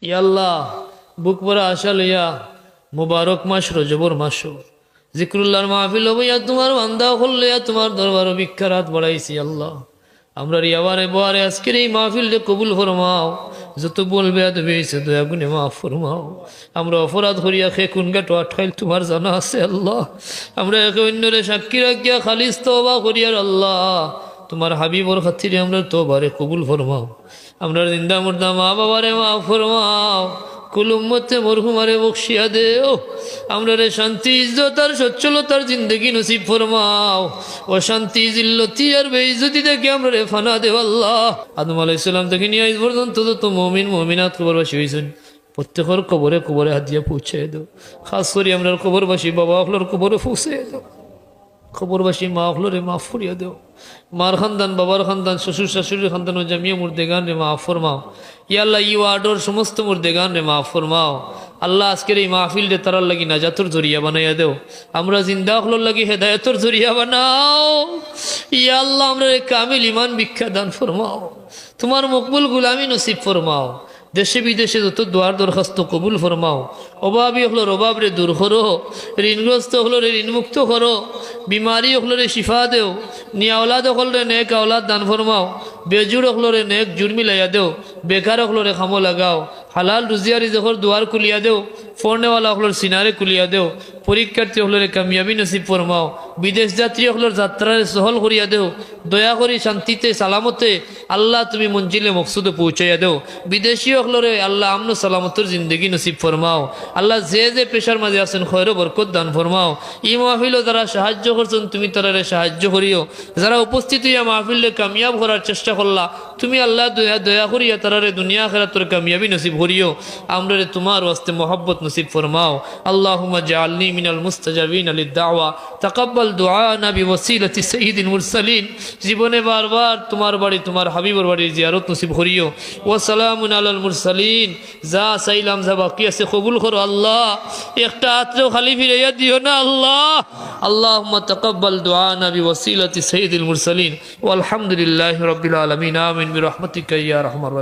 ইয়া আল্লাহ, বুক ভরা আশা লইয়া মুবারক মাস রজবর মাস জিক্রুল্লাহর মাহফিল হইয়া তোমার বান্দা হল লইয়া তোমার দরবার ভিক্ষারাত বাড়াইছি। আল্লাহ, আমরা রিয়াবারে বোয়ারে আজকের এই মাহফিলকে কবুল ফরমাও। যত বলবে তুমি দয়া গুণে মাফ ফরমাও। আমরা অপরাধ করিয়া খে কোন গাটো আটকাইল তোমার জানা আছে। আল্লাহ, আমরা একে অন্যরে সাক্ষী রাখিয়া খালিস তওবা করিয়ার আল্লাহ তোমার হাবিবর খাতিরে আমরা তওবারে কবুল ফরমাও। আমরা জিন্দা মুর্দা মা বাবারে মাফ ফরমাও। কুল উম্মতে মরহুমারে বকশিয়া দেও। আমরা রে শান্তি ইজ্জত আর সচ্ছলতার জিন্দগি নসিব ফরমাও। ও শান্তি জিল্লতি আর বেইজ্জতি থেকে আমরা রে ফানা দেও। আল্লাহ, আদম আলাইহিস সালাম থেকে নিয়ে আজ পর্যন্ত তো মুমিন মুমিনাত কবরবাসী হয়েছেন, প্রত্যেকের কবরে কবরে হাত দিয়ে পৌঁছে দাও। খাস করে আমরা কবরবাসী বাবা হলোর কবরে পৌঁছে দাও। খবরবাসী মা হলরে মাফ করিয়া দেও। মার খানদান, বাবার খানদান, শ্বশুর শাশুড়ির খানদান ও জামিয়া মুর্দেগান রে মাফ ফরমাও। ইয়া আল্লাহ, ই ওয়ার্ডর সমস্ত মুর্দেগান রে মাফ ফরমাও। আল্লাহ, আজকের এই মাহফিল রে তারার লাগি নাজাতুর জরিয়া বানাইয়া দেও। আমরা জিন্দা হলর লাগি হেদায়তর জরিয়া বানাও। ইয়া আল্লাহ, আমরা কামিল ইমান ভিক্ষা দান ফরমাও। তোমার মকবুল গুলামি নসিব ফরমাও। দেশে বিদেশে যত দোয়ার দরখাস্ত কবুল ফরমাও। অভাবী হলোর অভাব রে দূর করো। ঋণগ্রস্ত হলোরে ঋণমুক্ত করো। বিমারি হলোরে শিফা দেও। নিয়া ওলাদ হলরে নেক আওলাদ দান ফরমাও। বেজুর হলোরে নেক জুর মিলাইয়া দেও। বেকার হলোরে খামো লাগাও। হালাল রুজিয়া রিজকের দুয়ার খুলিয়া দেও। ফোরনেওয়ালা হলোর সিনারে খুলিয়া দেও। পরীক্ষার্থী হলোরে কামিয়াবি নসিব ফরমাও। বিদেশ যাত্রী হলোর যাত্রারে সহল করিয়া দেও। দয়া করি শান্তিতে সালামতে আল্লাহ তুমি মঞ্জিলে মকসুদে পৌঁছাইয়া দেও। বিদেশি হলোরে আল্লাহ আমন সালামতের জিন্দগি নসিব ফরমাও। আল্লাহ, যে যে পেশার মাঝে আছেন খয়র বরকত দান ফরমাও। ই মাহফিলও যারা সাহায্য করছেন তুমি তারারে সাহায্য করিও। যারা উপস্থিত হইয়া মাহফিলে কামিয়াব করার চেষ্টা করলা তুমি আল্লাহ দয়া করিয়া তারারে দুনিয়া আখিরাতের কামিয়াবি নসিব করিও। আমরা রে তোমার ওয়াস্তে মোহাব্বত নসিব ফরমাও। আল্লাহুম্মা জাআলনি মিনাল মুস্তাজাবিনা লিদ-দাওয়া তাকাব্বাল দুআনা বিওয়াসিলাতি সাইয়্যিদিল মুরসালিন। জীবনে বারবার তোমার বাড়ি তোমার হাবিবর বাড়ি জিয়ারত নসিব করিও। ওয়া সালামুন আলাল মুরসালিন। যা চাইলাম যা বাকি আছে কবুল করো আল্লাহ। একটা আত্রেও খালি ফিরাইয়া দিও না আল্লাহ। আল্লাহুম্মা তাকাব্বাল দুআনা বিওয়াসিলাতি সাইয়্যিদিল মুরসালিন ওয়াল হামদুলিল্লাহি রাব্বিল আলামিন। আমিন বিরহমাতিকা ইয়া আরহামার রাহিমিন।